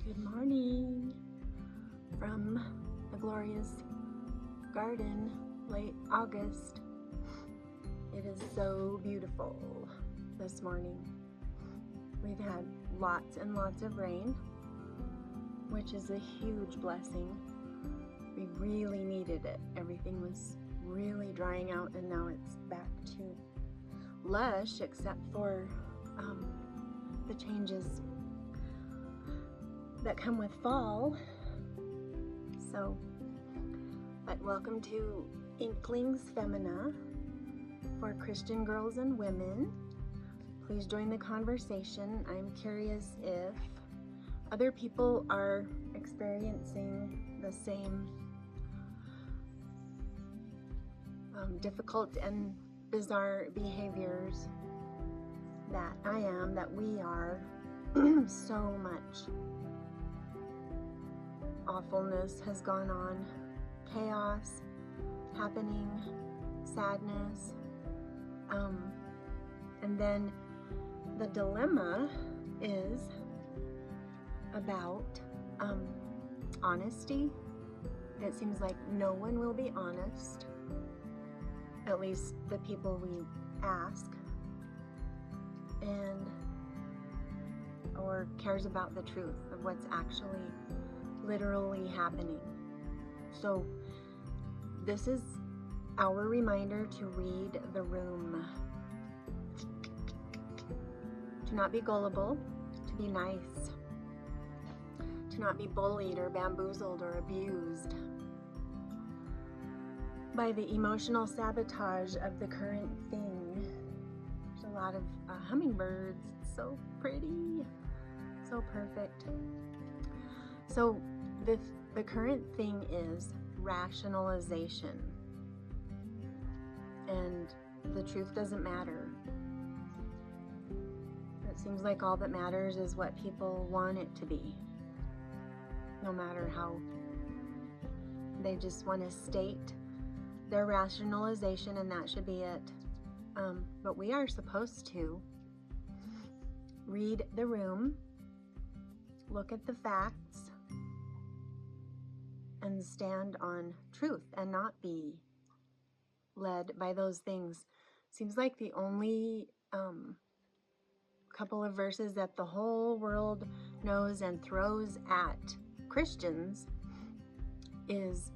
Good morning from the glorious garden, late August. It is so beautiful this morning. We've had lots and lots of rain, which is a huge blessing. We really needed it. Everything was really drying out, and now it's back to lush, except for the changes that come with fall. But welcome to Inklings Femina for Christian girls and women. Please join the conversation. I'm curious if other people are experiencing the same difficult and bizarre behaviors that I am, that we are. So much awfulness has gone on, chaos happening, sadness, and then the dilemma is about honesty. It seems like no one will be honest, at least the people we ask, or cares about the truth of what's actually literally happening. So this is our reminder to read the room, to not be gullible, to be nice, to not be bullied or bamboozled or abused by the emotional sabotage of the current thing. There's a lot of hummingbirds. It's so pretty, so perfect. So the current thing is rationalization, and the truth doesn't matter. It seems like all that matters is what people want it to be, no matter how they just want to state their rationalization, and that should be it. But we are supposed to read the room, look at the facts, and stand on truth and not be led by those things. Seems like the only couple of verses that the whole world knows and throws at Christians is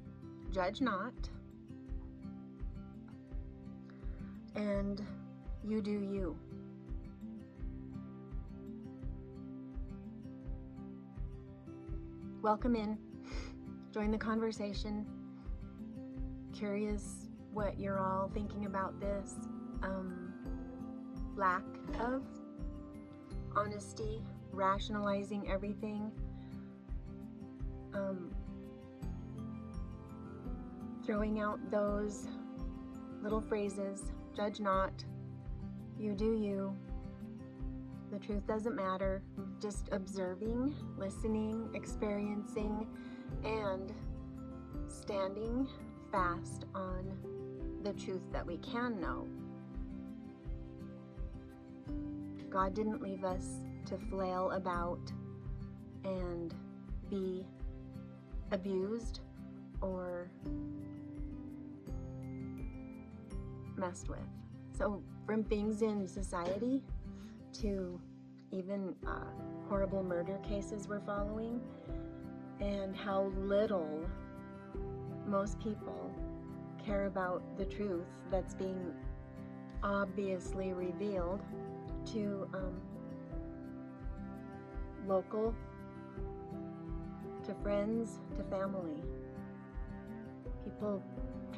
judge not, and you do you. Welcome in. Join the conversation. Curious what you're all thinking about this lack of honesty, rationalizing everything, throwing out those little phrases, judge not, you do you, the truth doesn't matter, just observing, listening, experiencing, and standing fast on the truth that we can know. God didn't leave us to flail about and be abused or messed with. So from things in society to even horrible murder cases we're following, and how little most people care about the truth that's being obviously revealed to local, to friends, to family. People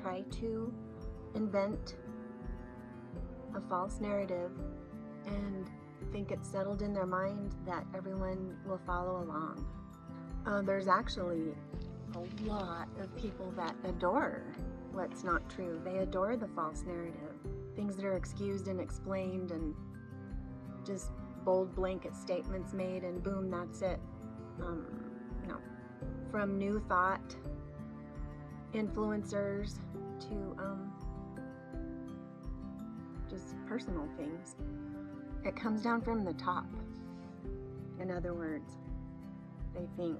try to invent a false narrative and think it's settled in their mind that everyone will follow along. There's actually a lot of people that adore what's not true. They adore the false narrative, things that are excused and explained, and just bold blanket statements made, and boom, that's it. No, from New Thought influencers to just personal things. It comes down from the top. In other words, they think.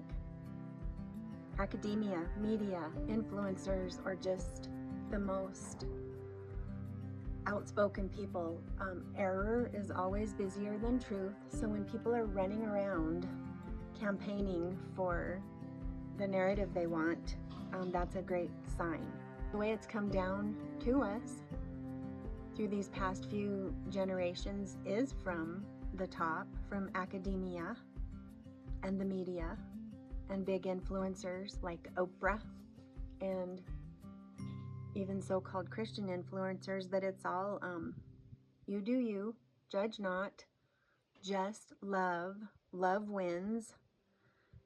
Academia, media, influencers, or just the most outspoken people. Error is always busier than truth. So when people are running around campaigning for the narrative they want, that's a great sign. The way it's come down to us through these past few generations is from the top, from academia and the media and big influencers like Oprah and even so-called Christian influencers, that it's all you do you, judge not, just love, love wins,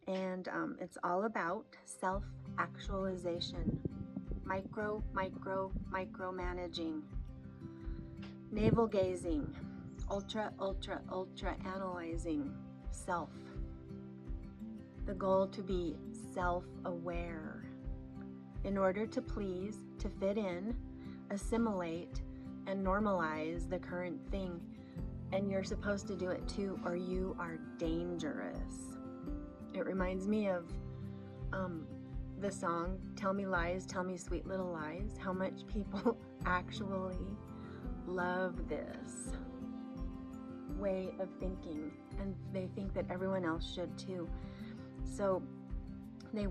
and it's all about self-actualization, micromanaging, navel gazing, ultra analyzing self. The goal to be self-aware in order to please, to fit in, assimilate, and normalize the current thing. And you're supposed to do it too, or you are dangerous. It reminds me of the song, Tell Me Lies, Tell Me Sweet Little Lies, how much people actually love this way of thinking, and they think that everyone else should too. So they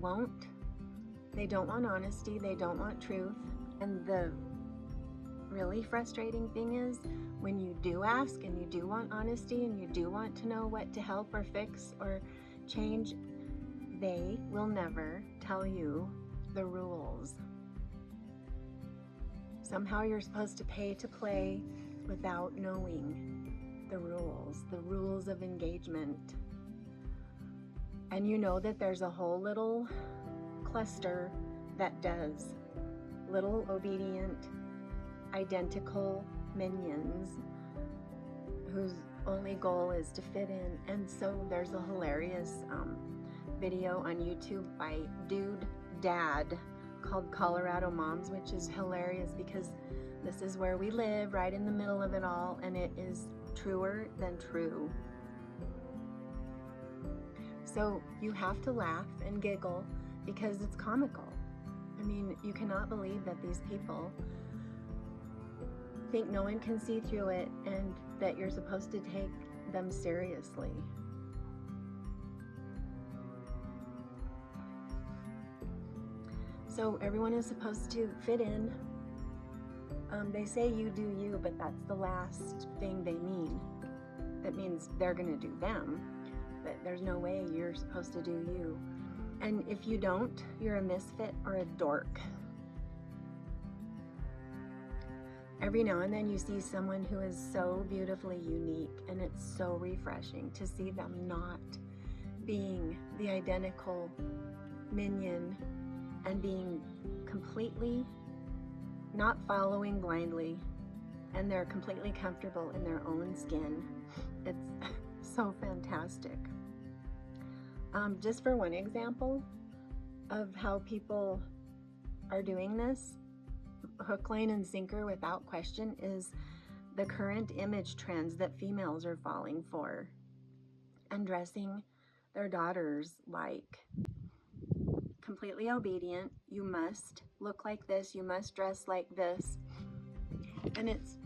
don't want honesty, they don't want truth. And the really frustrating thing is when you do ask and you do want honesty and you do want to know what to help or fix or change, they will never tell you the rules. Somehow you're supposed to pay to play without knowing the rules of engagement. And you know that there's a whole little cluster that does, little obedient, identical minions whose only goal is to fit in. And so there's a hilarious video on YouTube by Dude Dad called Colorado Moms, which is hilarious because this is where we live, right in the middle of it all, and it is truer than true. So you have to laugh and giggle because it's comical. I mean, you cannot believe that these people think no one can see through it and that you're supposed to take them seriously. So everyone is supposed to fit in. They say you do you, but that's the last thing they mean. That means they're gonna do them, but there's no way you're supposed to do you. And if you don't, you're a misfit or a dork. Every now and then you see someone who is so beautifully unique, and it's so refreshing to see them not being the identical minion and being completely not following blindly, and they're completely comfortable in their own skin. It's so fantastic. Just for one example of how people are doing this, hook, line, and sinker without question, is the current image trends that females are falling for and dressing their daughters like completely obedient. You must look like this, you must dress like this. And it's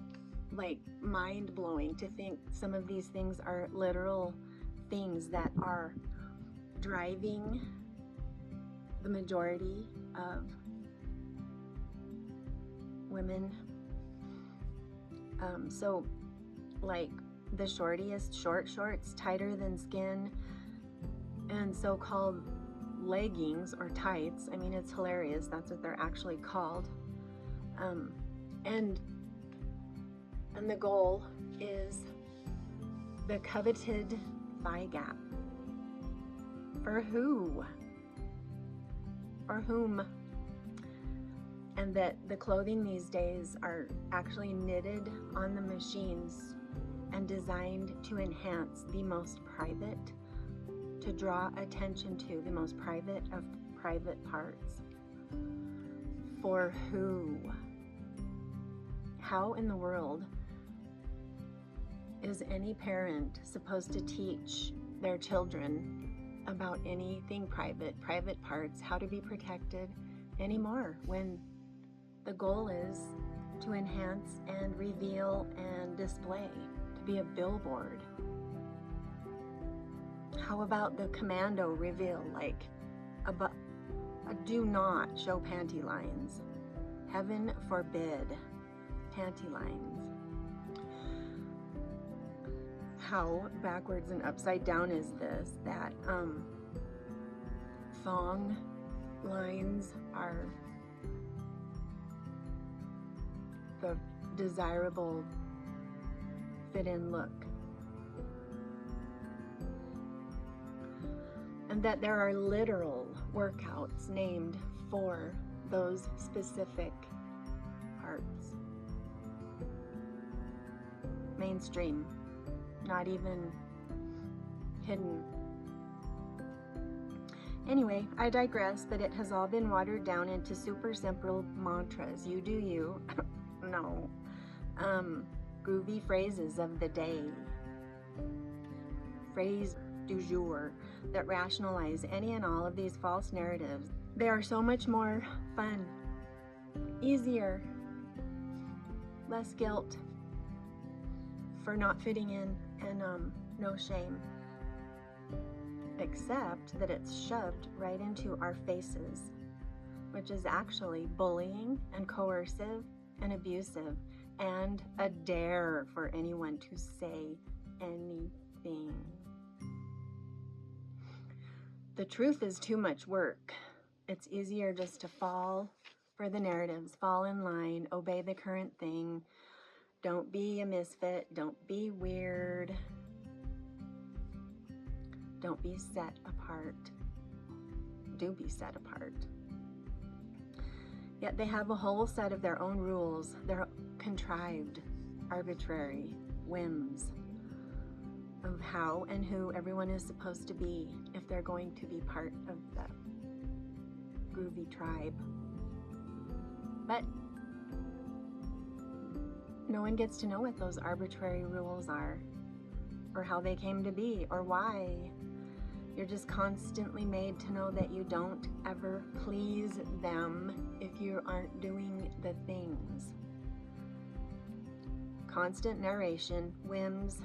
like mind-blowing to think some of these things are literal things that are driving the majority of women. So like the shortiest short shorts, tighter than skin, and so-called leggings or tights. I mean, it's hilarious. That's what they're actually called. And the goal is the coveted thigh gap. For who? For whom? And that the clothing these days are actually knitted on the machines and designed to enhance the most private, to draw attention to the most private of private parts. For who? How in the world is any parent supposed to teach their children about anything private parts, how to be protected anymore, when the goal is to enhance and reveal and display, to be a billboard. How about the commando reveal, like a do not show panty lines. Heaven forbid panty lines. How backwards and upside down is this, that thong lines are the desirable fit-in look, and that there are literal workouts named for those specific parts. Mainstream, not even hidden. Anyway, I digress, but it has all been watered down into super simple mantras. You do you. No. Groovy phrases of the day. Phrase du jour that rationalize any and all of these false narratives. They are so much more fun, easier, less guilt for not fitting in, and no shame. Except that it's shoved right into our faces, which is actually bullying and coercive and abusive, and a dare for anyone to say anything. The truth is too much work. It's easier just to fall for the narratives, fall in line, obey the current thing. Don't be a misfit, don't be weird. Don't be set apart. Do be set apart. Yet they have a whole set of their own rules, their contrived, arbitrary whims of how and who everyone is supposed to be if they're going to be part of the groovy tribe. But no one gets to know what those arbitrary rules are, or how they came to be, or why. You're just constantly made to know that you don't ever please them if you aren't doing the things. Constant narration, whims,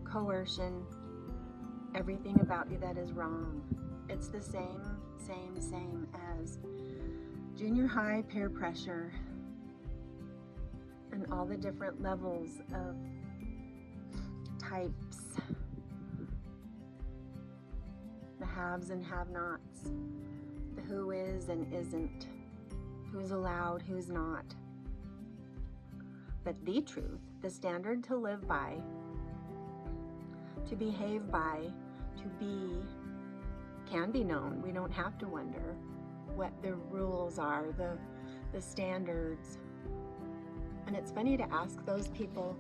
coercion, everything about you that is wrong. It's the same as junior high peer pressure and all the different levels of types. The haves and have-nots, the who is and isn't, who's allowed, who's not. But the truth, the standard to live by, to behave by, to be, can be known. We don't have to wonder what the rules are, the standards. And it's funny to ask those people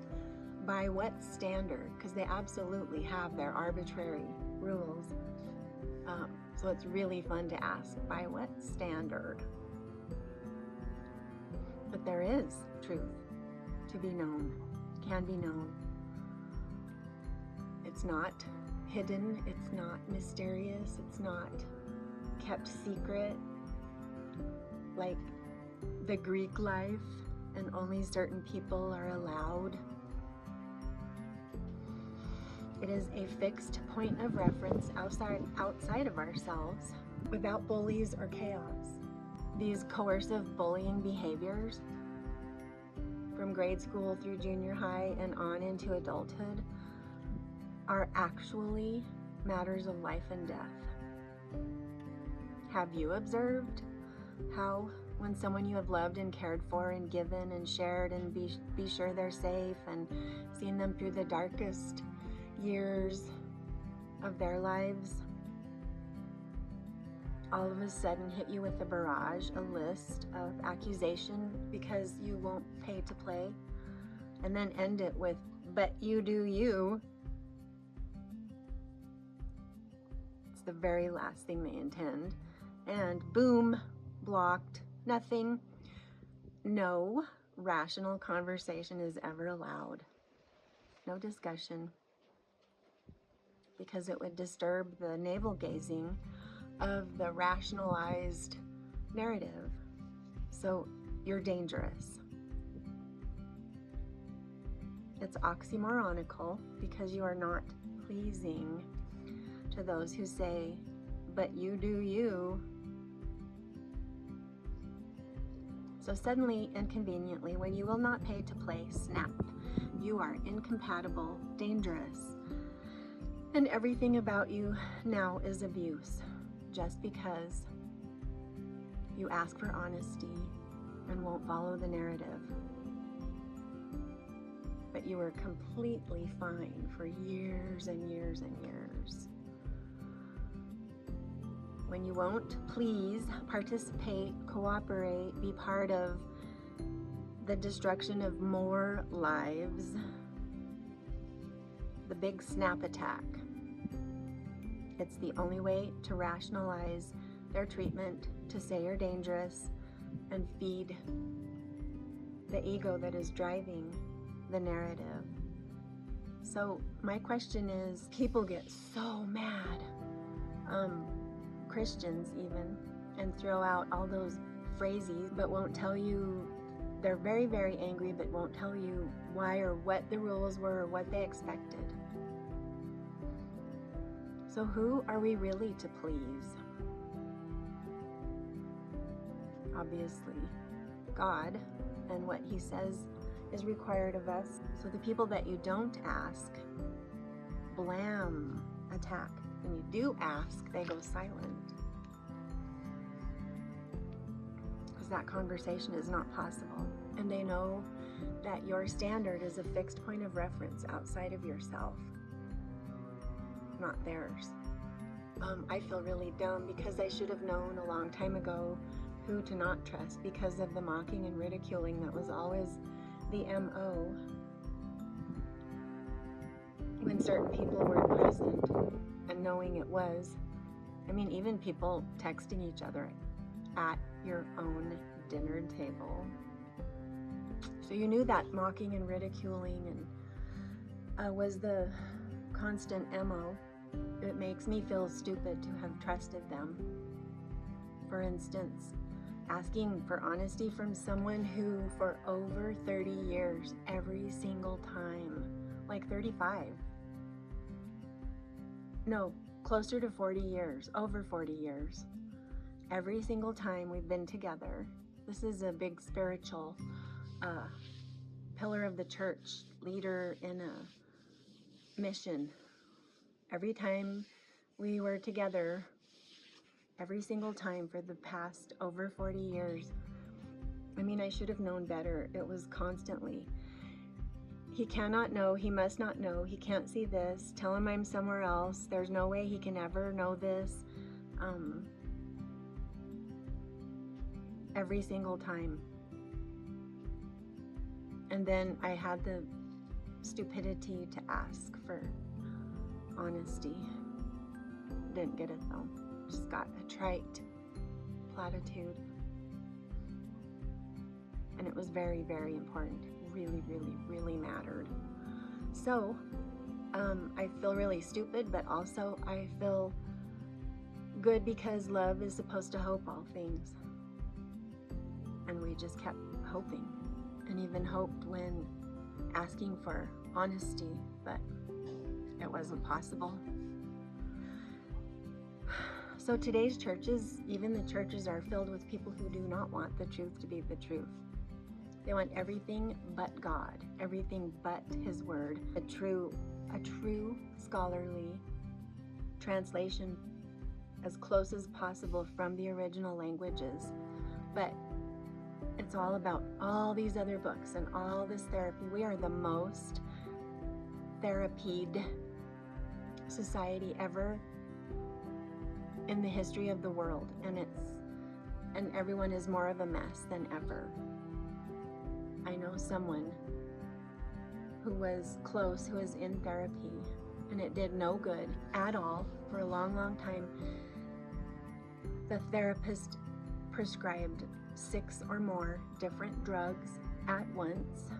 by what standard, because they absolutely have their arbitrary rules. So it's really fun to ask, by what standard? But there is truth to be known, can be known. It's not hidden, it's not mysterious, it's not kept secret like the Greek life and only certain people are allowed. It is a fixed point of reference outside of ourselves, without bullies or chaos. These coercive bullying behaviors from grade school through junior high and on into adulthood are actually matters of life and death. Have you observed how when someone you have loved and cared for and given and shared and be sure they're safe and seen them through the darkest years of their lives, all of a sudden hit you with a barrage, a list of accusation because you won't pay to play, and then end it with, but you do you. It's the very last thing they intend. And boom, blocked, nothing. No rational conversation is ever allowed. No discussion. because it would disturb the navel-gazing of the rationalized narrative. So you're dangerous. It's oxymoronical because you are not pleasing to those who say, but you do you. So suddenly and conveniently, when you will not pay to play, snap. You are incompatible, dangerous, and everything about you now is abuse, just because you ask for honesty and won't follow the narrative. But you were completely fine for years and years and years. When you won't please, participate, cooperate, be part of the destruction of more lives, the big snap attack. It's the only way to rationalize their treatment, to say you're dangerous, and feed the ego that is driving the narrative. So my question is, people get so mad, Christians even, and throw out all those phrases, but won't tell you, they're very, very angry, but won't tell you why or what the rules were or what they expected. So who are we really to please? Obviously, God and what He says is required of us. So the people that you don't ask, blam, attack. When you do ask, they go silent. Because that conversation is not possible. And they know that your standard is a fixed point of reference outside of yourself, not theirs. I feel really dumb because I should have known a long time ago who to not trust because of the mocking and ridiculing that was always the MO when certain people were present, and knowing it was, I mean, even people texting each other at your own dinner table. So you knew that mocking and ridiculing and was the constant MO. It makes me feel stupid to have trusted them. For instance, asking for honesty from someone who for over 30 years, every single time, like 35, no, closer to 40 years, over 40 years, every single time we've been together. This is a big spiritual pillar of the church, leader in a mission. Every time we were together, every single time for the past over 40 years, I mean, I should have known better. It was constantly, he cannot know, he must not know, he can't see this, tell him I'm somewhere else, there's no way he can ever know this. Every single time. And then I had the stupidity to ask for honesty. Didn't get it though. Just got a trite platitude. And it was very, very important. Really, really, really mattered. So, I feel really stupid, but also I feel good because love is supposed to hope all things. And we just kept hoping, and even hoped when asking for honesty, but it wasn't possible. So today's churches, even the churches, are filled with people who do not want the truth to be the truth. They want everything but God, everything but His Word, a true scholarly translation as close as possible from the original languages. But it's all about all these other books and all this therapy. We are the most therapied society ever in the history of the world, and everyone is more of a mess than ever. I know someone who was close, who was in therapy, and it did no good at all for a long, long time. The therapist prescribed 6 or more different drugs at once.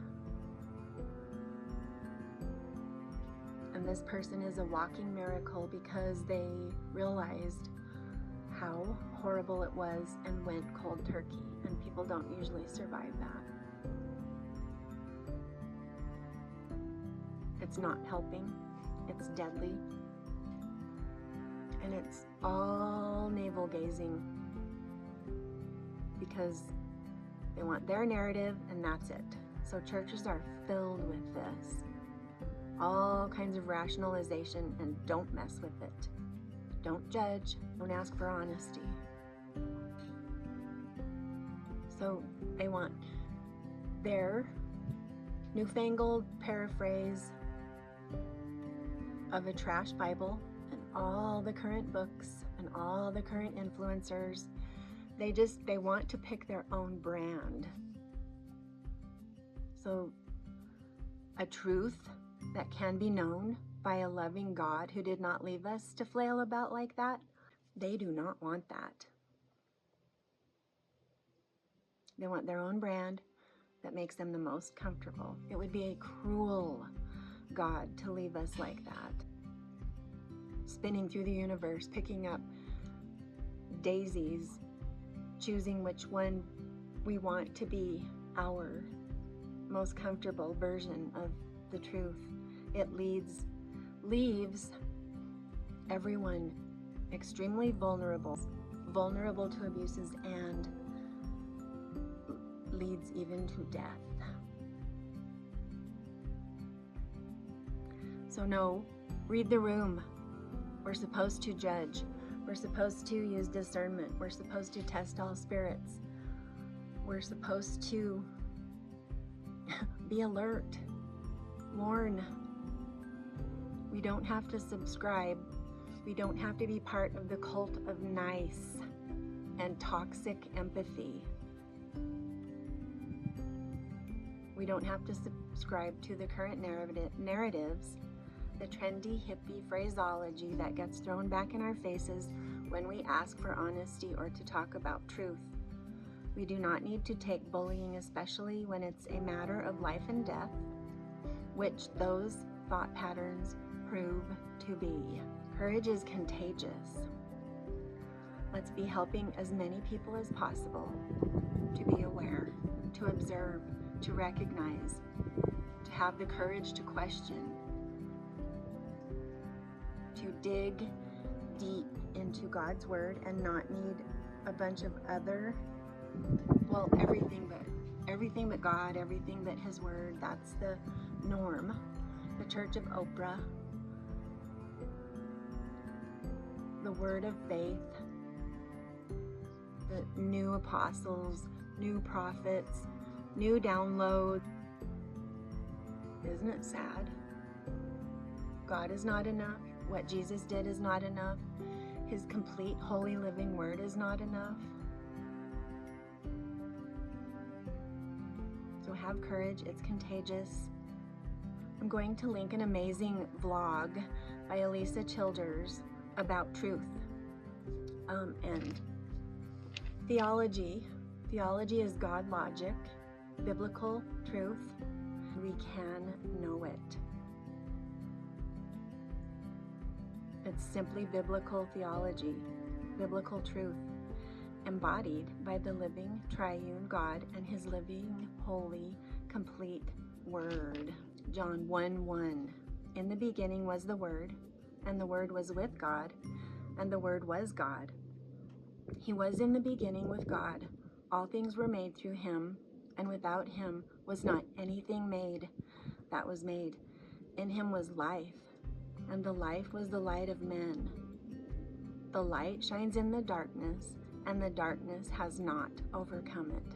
And And this person is a walking miracle because they realized how horrible it was and went cold turkey. And people don't usually survive that. It's not helping. It's deadly. And it's all navel gazing because they want their narrative and that's it. So churches are filled with this. All kinds of rationalization, and don't mess with it. Don't judge. Don't ask for honesty. So they want their newfangled paraphrase of a trash Bible and all the current books and all the current influencers. They want to pick their own brand. So a truth that can be known by a loving God who did not leave us to flail about like that, they do not want that. They want their own brand that makes them the most comfortable. It would be a cruel God to leave us like that. Spinning through the universe, picking up daisies, choosing which one we want to be our most comfortable version of the truth. It leaves everyone extremely vulnerable to abuses, and leads even to death. So no, read the room. We're supposed to judge. We're supposed to use discernment. We're supposed to test all spirits. We're supposed to be alert, warn. We don't have to subscribe. We don't have to be part of the cult of nice and toxic empathy. We don't have to subscribe to the current narratives, the trendy hippie phraseology that gets thrown back in our faces when we ask for honesty or to talk about truth. We do not need to take bullying, especially when it's a matter of life and death, which those thought patterns prove to be. Courage is contagious. Let's be helping as many people as possible to be aware, to observe, to recognize, to have the courage to question, to dig deep into God's word and not need a bunch of other, well, everything but God, everything but his word. That's the norm. The Church of Oprah, the word of faith, the new apostles, new prophets, new downloads. Isn't it sad? God is not enough. What Jesus did is not enough. His complete, holy, living word is not enough. So have courage. It's contagious. I'm going to link an amazing vlog by Elisa Childers about truth and theology. Theology is God logic, biblical truth. We can know it. It's simply biblical theology, biblical truth, embodied by the living triune God and his living, holy, complete word. John 1:1. In the beginning was the Word, and the Word was with God, and the Word was God. He was in the beginning with God. All things were made through him, and without him was not anything made that was made. In him was life, and the life was the light of men. The light shines in the darkness, and the darkness has not overcome it.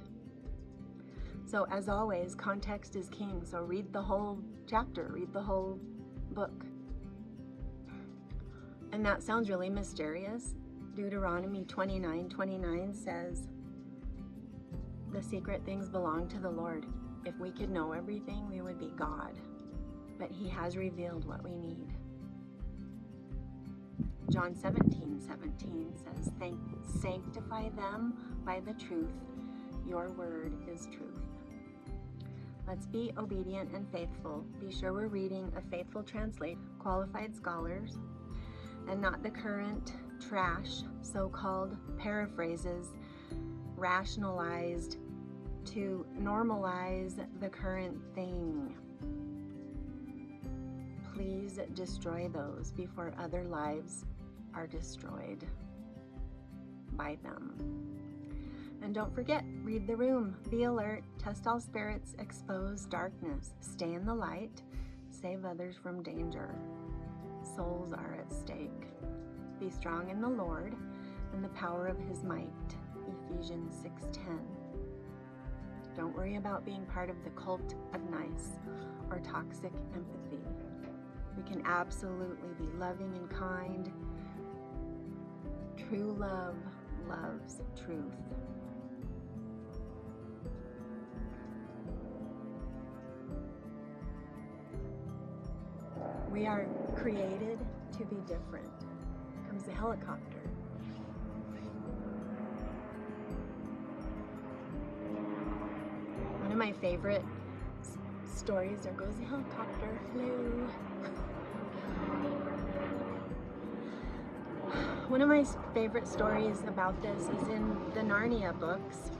So as always, context is king. So read the whole chapter, read the whole book. And that sounds really mysterious. Deuteronomy 29:29 says, the secret things belong to the Lord. If we could know everything, we would be God. But he has revealed what we need. John 17:17 says, sanctify them by the truth. Your word is truth. Let's be obedient and faithful. Be sure we're reading a faithful translation, qualified scholars, and not the current trash, so-called paraphrases, rationalized to normalize the current thing. Please destroy those before other lives are destroyed by them. And don't forget, read the room, be alert, test all spirits, expose darkness, stay in the light, save others from danger. Souls are at stake. Be strong in the Lord and the power of his might. Ephesians 6:10. Don't worry about being part of the cult of nice or toxic empathy. We can absolutely be loving and kind. True love loves truth. We are created to be different. Here comes the helicopter. One of my favorite stories, there goes the helicopter, hello. One of my favorite stories about this is in the Narnia books,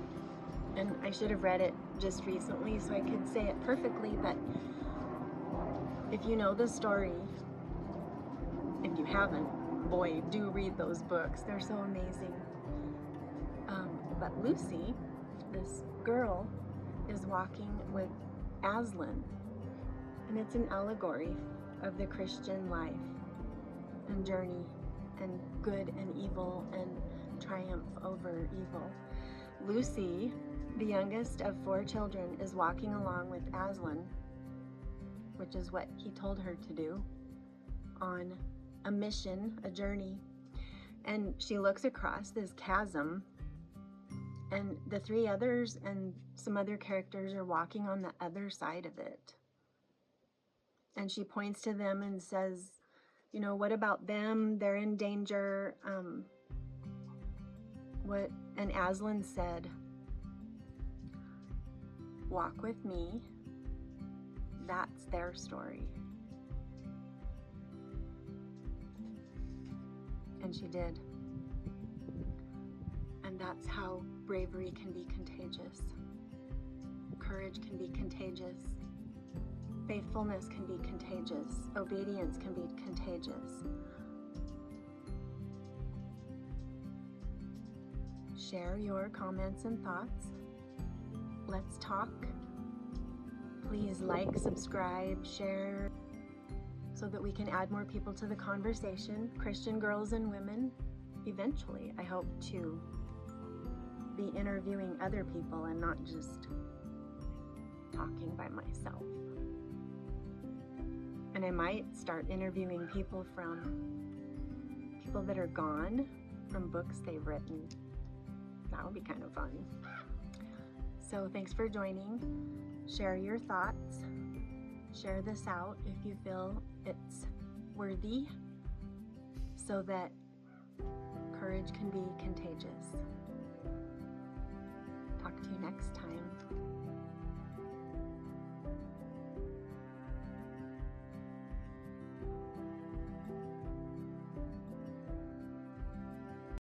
and I should have read it just recently so I could say it perfectly, but if you know the story, if you haven't, boy, do read those books. They're so amazing. But Lucy, this girl, is walking with Aslan, and it's an allegory of the Christian life and journey and good and evil and triumph over evil. Lucy, the youngest of 4 children, is walking along with Aslan, which is what he told her to do, on a mission, a journey. And she looks across this chasm, and the 3 others and some other characters are walking on the other side of it. And she points to them and says, you know, what about them? They're in danger. And Aslan said, walk with me. That's their story. And she did. And that's how bravery can be contagious. Courage can be contagious. Faithfulness can be contagious. Obedience can be contagious. Share your comments and thoughts. Let's talk. Please like, subscribe, share, so that we can add more people to the conversation. Christian girls and women. Eventually, I hope to be interviewing other people and not just talking by myself. And I might start interviewing people that are gone, from books they've written. That would be kind of fun. So thanks for joining. Share your thoughts. Share this out if you feel it's worthy, so that courage can be contagious. Talk to you next time.